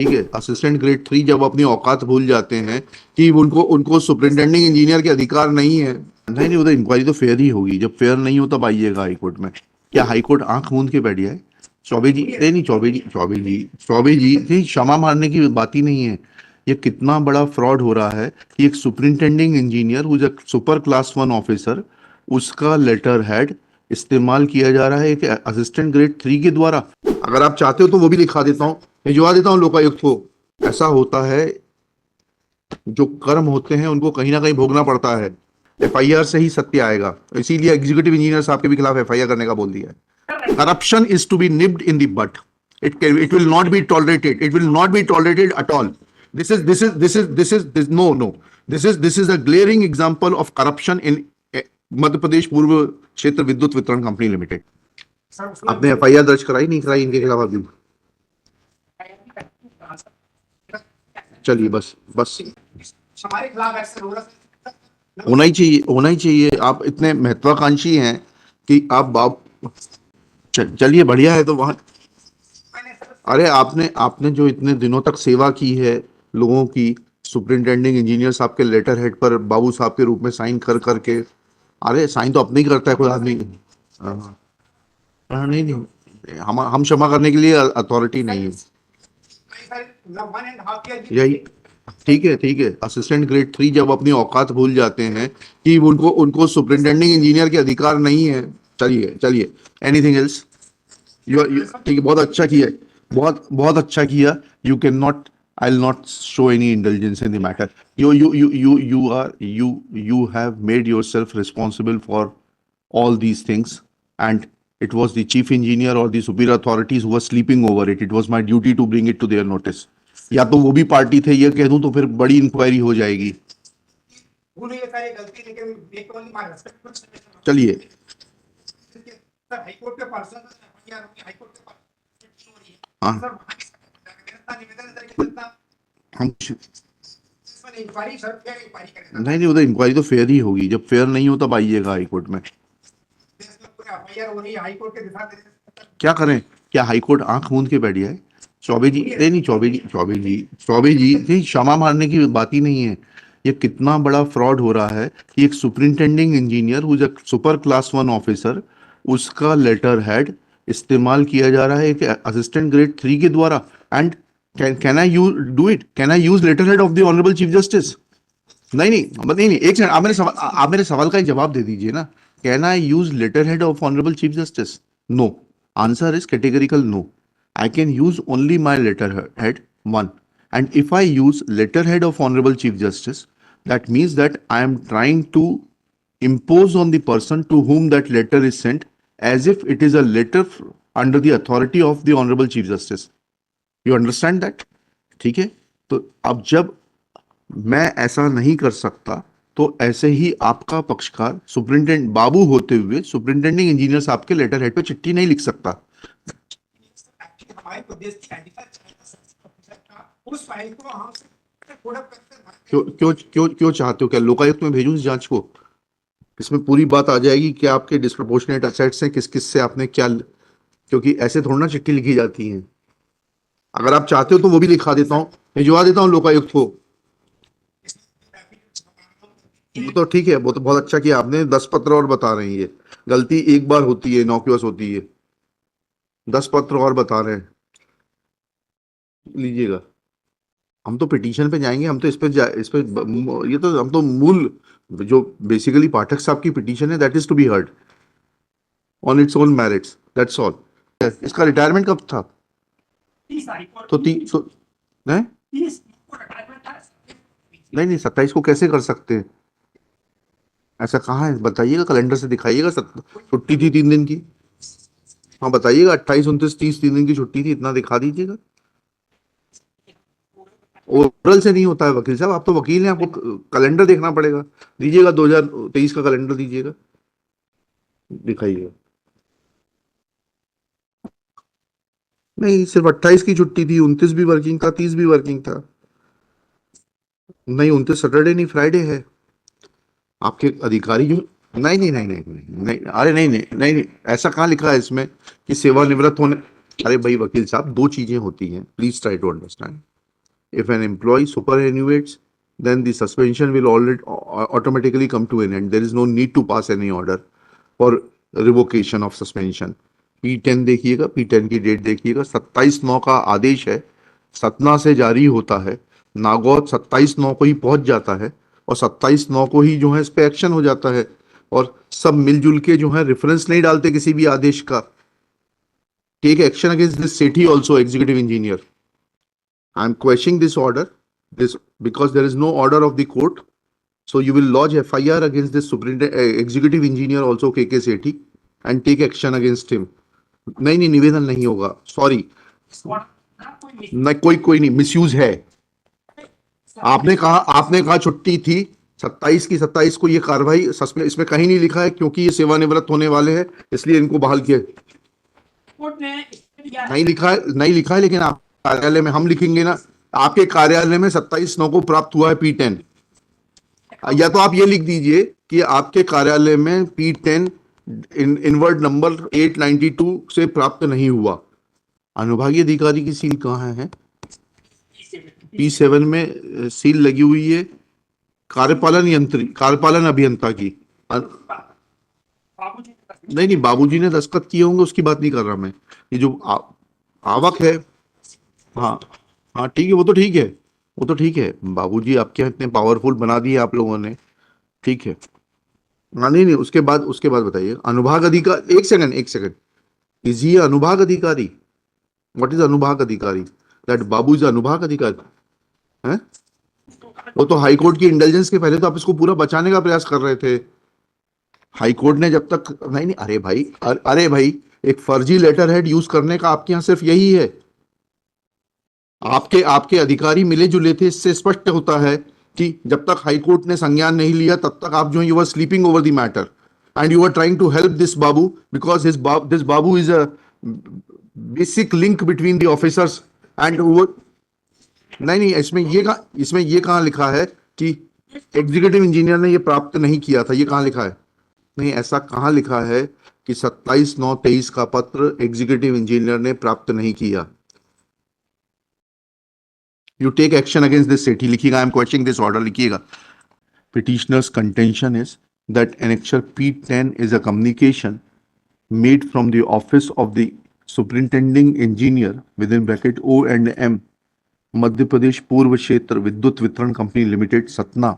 ठीक है। Assistant grade 3 जब अपनी औकात भूल जाते हैं कि उनको उनको सुपरिटेंडिंग इंजीनियर के अधिकार नहीं है। नहीं नहीं, उधर इंक्वायरी तो फेयर ही होगी। जब फेयर नहीं हो तब आइएगा हाईकोर्ट में। क्या हाईकोर्ट आंख मूंद के बैठ गया है? चौबे जी, नहीं चौबे जी, चौबे जी नहीं, क्षमा मारने की बात ही नहीं है। ये कितना बड़ा फ्रॉड हो रहा है कि एक superintending engineer who is a super class 1 officer, उसका लेटर हेड इस्तेमाल किया जा रहा है एक असिस्टेंट ग्रेड 3 के द्वारा। अगर आप चाहते हो तो वो भी लिखा देता हूँ, भिजवा देता हूँ लोकायुक्त को। ऐसा होता है, जो कर्म होते हैं उनको कहीं ना कहीं भोगना पड़ता है। एफआईआर से ही सत्य आएगा, इसीलिए एग्जीक्यूटिव इंजीनियर साहब के भी खिलाफ एफआईआर करने का बोल दिया है। Corruption is to be nipped in the bud. It will not be tolerated, it will not be tolerated at all. This is no no, this is a glaring example of corruption in Madhya Pradesh Purva Kshetra विद्युत वितरण company limited. आपने FIR दर्ज कराई नहीं कराई इनके खिलाफ अभी? चलिए बस बस, हमारे खिलाफ एक्शन होगा, होना ही चाहिए, होना ही चाहिए। आप इतने महत्वाकांक्षी हैं कि आप बाप चलिए बढ़िया है तो वहां। अरे आपने आपने जो इतने दिनों तक सेवा की है लोगों की, सुपरिटेंडिंग इंजीनियर साहब के लेटर हेड पर बाबू साहब के रूप में साइन कर करके। अरे साइन तो अपने ही करता है कोई आदमी। हाँ, नहीं नहीं, हम क्षमा करने के लिए अथॉरिटी नहीं है। यही ठीक है। असिस्टेंट ग्रेड 3 जब अपनी औकात भूल जाते हैं कि उनको उनको सुपरिटेंडिंग इंजीनियर के अधिकार नहीं है। चलिए चलिए, एनीथिंग एल्स? ठीक है, बहुत अच्छा किया, बहुत बहुत अच्छा किया। You can not, I will not show any intelligence in the matter. You have made yourself responsible for all these things, and it was the chief engineer or the superior authorities who were sleeping over it. It was my duty to bring it to their notice. या तो वो भी party थे ये कह दूं तो फिर बड़ी इंक्वायरी हो जाएगी। भूल ये सारी गलती, लेकिन एक ओनली माय रेस्पेक्ट। चलिए, सर हाईकोर्ट के पर्सन एफआईआर होगी, हाईकोर्ट के पर्सन हो रही है। हाँ सर मेरा निवेदन है कि जनता हम इस पर इंक्वायरी, सर क्या इंक्वायरी करेगा? नहीं नहीं, उधर इंक्वायरी तो फेयर ही होगी। जब फेयर नहीं हो तब आइएगा हाईकोर्ट में। देश में पूरे एफआईआर हो रही है, हाईकोर्ट के दिशा निर्देश। क्या करें? क्या हाईकोर्ट आंख मूंद के बैठ गया है? चौबे जी, नहीं चौबे जी नहीं, क्षमा मारने की बात ही नहीं है। ये कितना बड़ा फ्रॉड हो रहा है कि एक superintending engineer who is a super class 1 officer, उसका लेटर हेड इस्तेमाल किया जा रहा है एक असिस्टेंट ग्रेड 3 के द्वारा। And can I use do it? Can I use letterhead of the honourable chief justice? नहीं नहीं नहीं नहीं, एक सेकंड, आप मेरे सवाल का एक जवाब दे दीजिए ना। Can I use letterhead of honourable chief justice? No. Answer is categorical no. I can use only my letterhead, one. And if I use letterhead of Honorable Chief Justice, that means that I am trying to impose on the person to whom that letter is sent as if it is a letter under the authority of the Honorable Chief Justice. You understand that? ठीक है? तो अब जब मैं ऐसा नहीं कर सकता तो ऐसे ही आपका पक्षकार सुपरिटेंडेंट बाबू होते हुए सुपरिटेंडिंग इंजीनियर साहब के लेटर हेड पे चिट्ठी नहीं लिख सकता। हमारे प्रदेश की उस फाइल को हम क्यों क्यों क्यों क्यों चाहते हो? क्या लोकायुक्त में भेजूं इस जांच को? इसमें पूरी बात आ जाएगी कि आपके डिस्प्रपोर्शनेट असेट्स हैं, किस किस से आपने क्या, क्योंकि ऐसे थोड़ा ना चिट्ठी लिखी जाती है। अगर आप चाहते हो तो वो भी लिखा देता हूँ, भिजवा देता हूँ लोकायुक्त को। वो तो ठीक है, वो तो बहुत अच्छा किया आपने। 10 पत्र और बता रहे हैं, ये गलती एक बार होती है, इनॉक्यूअस होती है। 10 पत्र और बता रहे हैं, लीजिएगा। हम तो पिटीशन पे जाएंगे, हम तो इस पे ये तो हम तो मूल जो बेसिकली पाठक साहब की पिटीशन है, that is to be heard on its own merits, that's all. इसका रिटायरमेंट कब था? तो नहीं नहीं 27 को कैसे कर सकते हैं? ऐसा कहाँ है बताइएगा, कैलेंडर से दिखाइएगा। छुट्टी थी 3 दिन की। हाँ बताइएगा, 28, 29, 30 3 दिन की छुट्टी थी, इतना दिखा दीजिएगा। ओरल से नहीं होता है वकील साहब, आप तो वकील हैं, आपको कैलेंडर देखना पड़ेगा। दीजिएगा 2023 का कैलेंडर दीजिएगा, दिखाइएगा। नहीं, सिर्फ 28 की छुट्टी थी, 29 भी वर्किंग था, 30 भी वर्किंग था। नहीं 29 सैटरडे नहीं, फ्राइडे है। आपके अधिकारी जो, नहीं नहीं नहीं नहीं नहीं नहीं, अरे नहीं नहीं नहीं नहीं, ऐसा कहाँ लिखा है इसमें कि सेवानिवृत्त होने। अरे भाई वकील साहब, 2 चीजें होती हैं, please try to understand. If an employee superannuates, then the suspension will already automatically come to an end. There is no need to pass any order for revocation of suspension. P10 देखिएगा, P10 की date देखिएगा, 27/9 का आदेश है, सतना से जारी होता है, नागौद 27/9 को ही पहुंच जाता है और 27/9 को ही जो है इस पे एक्शन हो जाता है और सब मिलजुल के जो है रेफरेंस नहीं डालते किसी भी आदेश का. Take action against this Sethi also executive engineer. I am questioning this order, this because there is no order of the court. So you will lodge FIR against this executive engineer also KK Sethi and take action against him. नहीं निवेदन नहीं होगा. Sorry. नहीं कोई नहीं misuse है. आपने कहा छुट्टी थी 27 की 27 को ये कार्रवाई इसमें कहीं नहीं लिखा है क्योंकि ये सेवानिवृत्त होने वाले हैं इसलिए इनको बहाल किया. नहीं लिखा है लेकिन आप कार्यालय में हम लिखेंगे ना. आपके कार्यालय में 27/9 को प्राप्त हुआ है P10. या तो आप ये लिख दीजिए कि आपके कार्यालय में P10 इनवर्ड नंबर 892 से प्राप्त नहीं हुआ. अनुभागीय अधिकारी की सील कहाँ है? P7 में सील लगी हुई है कार्यपालन अभियंता की. नहीं बाबूजी ने दस्तखत किए होंगे उसकी बात नहीं कर रहा मैं. ये जो आवक है, हाँ ठीक है, वो तो ठीक है. बाबूजी आपके इतने पावरफुल बना दिए आप लोगों ने, ठीक है. हाँ नहीं उसके बाद बताइए. अनुभाग अधिकारी, एक सेकंड. इज ही अनुभाग अधिकारी? व्हाट इज अनुभाग अधिकारी? दैट बाबू इज अनुभाग अधिकारी है? वो तो हाईकोर्ट की इंटेलिजेंस के पहले तो आप इसको पूरा बचाने का प्रयास कर रहे थे. हाईकोर्ट ने जब तक नहीं अरे भाई एक फर्जी लेटर हेड यूज करने का आपके यहाँ सिर्फ यही है. आपके अधिकारी मिले जुले थे. इससे स्पष्ट होता है कि जब तक हाईकोर्ट ने संज्ञान नहीं लिया तब तक आप जो you were sleeping over the matter and you are trying to help this babu because this babu is a basic link between the officers and वो. नहीं इसमें ये कहाँ लिखा है कि एग्जीक्यूटिव इंजीनियर ने ये प्राप्त नहीं किया था? ये कहाँ लिखा है? नहीं ऐसा कहाँ लिखा है कि 27/9/23 का पत्र एग्जीक्यूटिव इंजीनियर ने प्राप्त नहीं किया? You take action against this Sethi. लिखिएगा. I am questioning this order. लिखिएगा. Petitioner's contention is that annexure P10 is a communication made from the office of the superintending engineer within bracket O&M मध्य प्रदेश पूर्व क्षेत्र विद्युत वितरण company limited Satna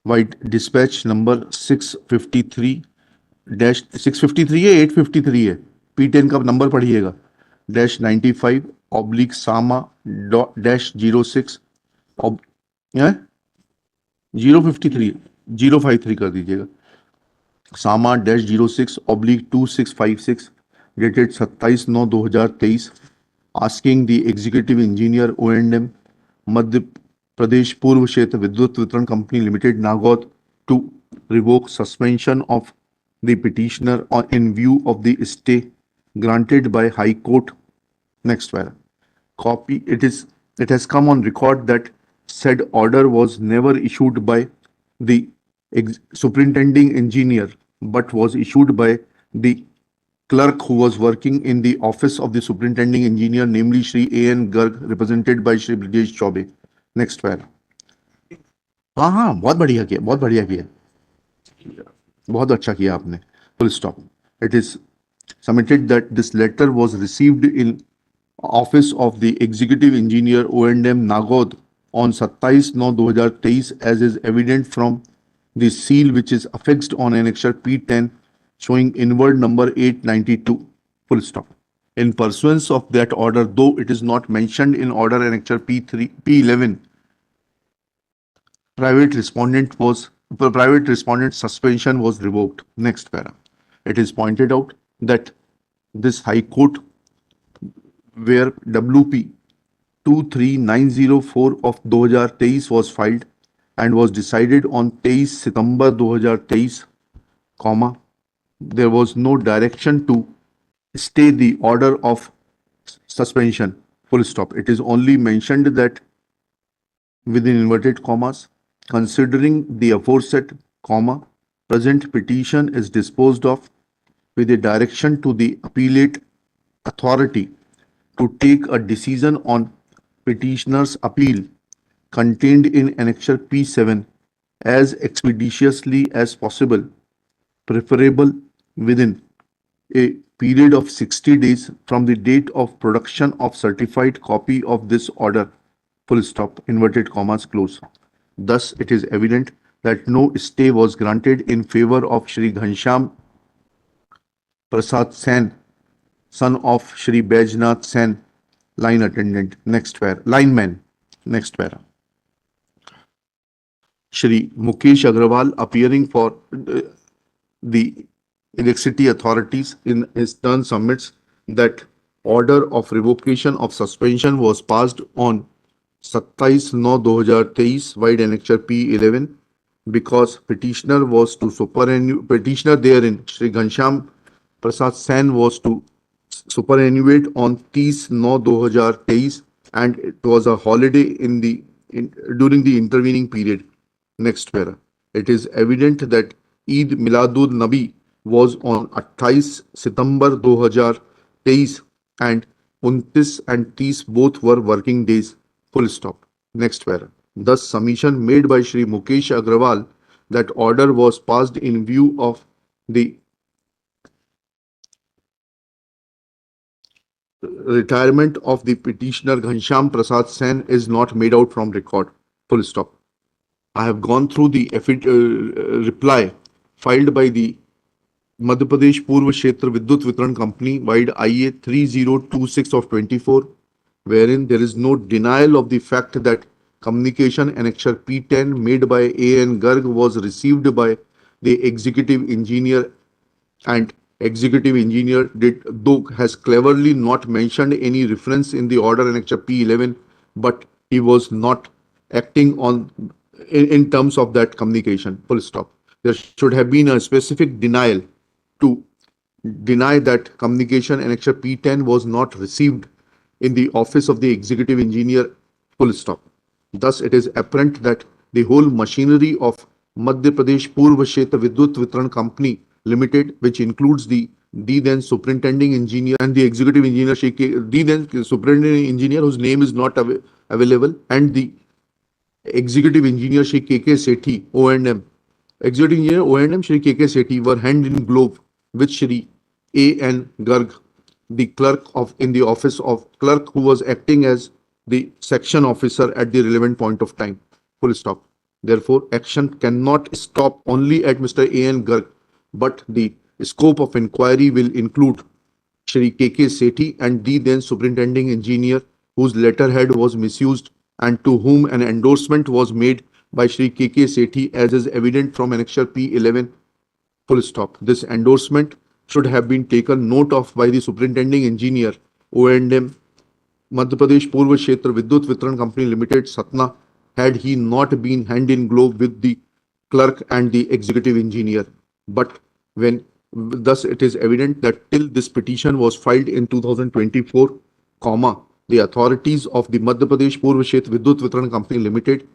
white dispatch number 653 है 853 है. P10 का number पढ़िएगा -95 सामा -06 053 कर दीजिएगा. सामा -06 2656 dated 27/9/2023 asking the executive engineer O&M मध्य प्रदेश पूर्व क्षेत्र विद्युत वितरण company limited Nagod to revoke suspension of the petitioner in view of the stay granted by High Court. Next para. Copy. It has come on record that said order was never issued by the superintending engineer but was issued by the clerk who was working in the office of the superintending engineer, namely Shri A.N. Garg, represented by Shri Brijesh Chaube. Next para. हाँ बहुत बढ़िया किया बहुत अच्छा किया आपने. Full stop. It is submitted that this letter was received in office of the executive engineer O&M Nagod on 27/9/2023 as is evident from the seal which is affixed on annexure P10 showing inward number 892. Full stop. In pursuance of that order, though it is not mentioned in order annexure P11, private respondent suspension was revoked. Next para. It is pointed out that this High Court where WP 23904 of 2023 was filed and was decided on 23 September 2023, there was no direction to stay the order of suspension. Full stop. It is only mentioned that within inverted commas, considering the aforesaid present petition is disposed of with a direction to the appellate authority to take a decision on petitioner's appeal contained in Annexure P7 as expeditiously as possible, preferable within a period of 60 days from the date of production of certified copy of this order, full stop, inverted commas, close. Thus, it is evident that no stay was granted in favor of Shri Ghanshyam Prasad Sen, son of Shri Baijnath Sen, line attendant. Next para. Lineman. Next para. Shri Mukesh Agrawal, appearing for the electricity authorities in his turn, submits that order of revocation of suspension was passed on 27/9/2023 wide annexure P11 because petitioner therein Shri Ghanshyam Prasad Sen was to superannuate on 30/9/2023 and it was a holiday during the intervening period. Next para. It is evident that Eid Miladul Nabi was on 28 September 2023 and 29 and 30 both were working days. Full stop. Next para. Thus, submission made by Shri Mukesh Agrawal that order was passed in view of the retirement of the petitioner Ghanshyam Prasad Sen is not made out from record. Full stop. I have gone through the reply filed by the Madhya Pradesh Purva Kshetra Vidyut Vitran Company wide IA 3026 of 24, wherein there is no denial of the fact that communication annexure P10 made by A.N. Garg was received by the executive engineer, and executive engineer though has cleverly not mentioned any reference in the order annexure P11, but he was not acting on in terms of that communication. Full stop. There should have been a specific denial to deny that communication annexure P10 was not received in the office of the executive engineer. Full stop. Thus, it is apparent that the whole machinery of Madhya Pradesh Purva Kshetra Vidyut Vitran Company Limited, which includes the then superintending engineer and the executive engineer, the then superintending engineer whose name is not available, and the executive engineer Shri K.K. Sethi, O&M. Executive engineer O&M Shri K.K. Sethi were hand in glove with Shri A.N. Garg, the clerk in the office of clerk who was acting as the section officer at the relevant point of time. Full stop. Therefore, action cannot stop only at Mr. A.N. Garg, but the scope of inquiry will include Shri K.K. Sethi and the then superintending engineer whose letterhead was misused and to whom an endorsement was made by Shri K.K. Sethi as is evident from annexure P11. Full stop. This endorsement should have been taken note of by the superintending engineer O&M Madhya Pradesh Purva Kshetra Vidyut Vitran Company Limited, Satna, had he not been hand in glove with the clerk and the executive engineer. But thus it is evident that till this petition was filed in 2024, the authorities of the Madhya Pradesh Purva Kshetra Vidyut Vitran Company Limited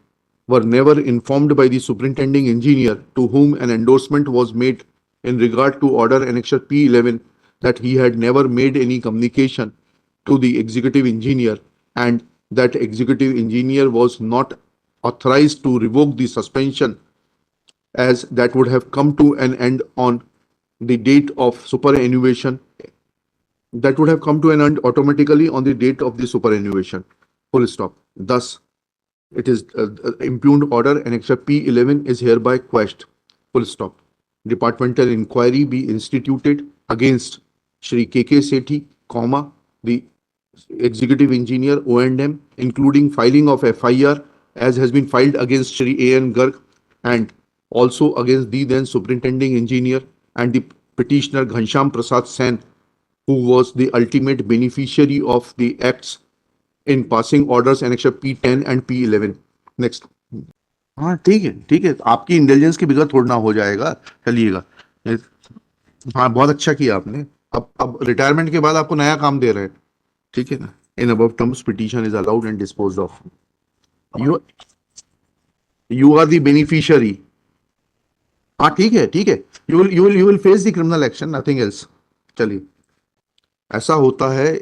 were never informed by the superintending engineer to whom an endorsement was made in regard to order annexure P11 that he had never made any communication to the executive engineer and that executive engineer was not authorized to revoke the suspension, as that would have come to an end on the date of superannuation. That would have come to an end automatically on the date of the superannuation. Full stop. Thus, it is impugned order annexure P11 is hereby quashed. Full stop. Departmental inquiry be instituted against Shri K.K. Sethi, the executive engineer O&M, including filing of FIR as has been filed against Shri A.N. Garg and also against the then superintending engineer and the petitioner Ghanshyam Prasad Sen, who was the ultimate beneficiary of the acts in passing orders annexure P10 and P11. Next. हाँ ठीक है, आपकी intelligence की बिगड़ थोड़ा ना हो जाएगा, चलिएगा। हाँ बहुत अच्छा किया आपने। अब रिटायरमेंट के बाद आपको नया काम दे रहे हैं, ठीक है ना। In above terms petition is allowed and disposed of. You are the beneficiary. हाँ ठीक है, you will face the criminal action, nothing else. चलिए, ऐसा होता है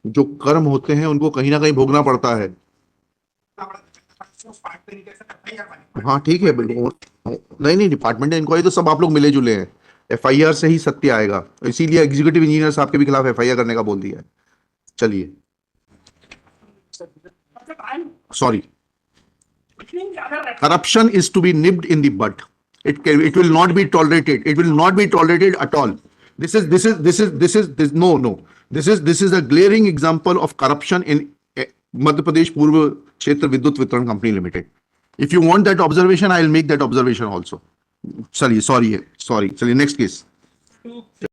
जो कर्म होते हैं उनको कहीं ना कहीं भोगना पड़ता है। इतना बड़ा स्पार्क तरीके से FIR बनी। हाँ ठीक है, बिल्कुल। नहीं नहीं, डिपार्टमेंट इंक्वायरी तो सब आप लोग मिले जुले हैं, एफआईआर से ही सत्य आएगा, इसीलिए एग्जीक्यूटिव इंजीनियर साहब के भी खिलाफ एफआईआर करने का बोल दिया है। चलिए, मतलब I'm सॉरी। thinking अगर Corruption is to be nipped in the bud. It will not be tolerated. It will not be tolerated at all. This no. This is a glaring example of corruption in Madhya Pradesh Purva Kshetra Vidyut Vitran Company Limited. If you want that observation, I will make that observation also. Sorry. Chaliye, next case. to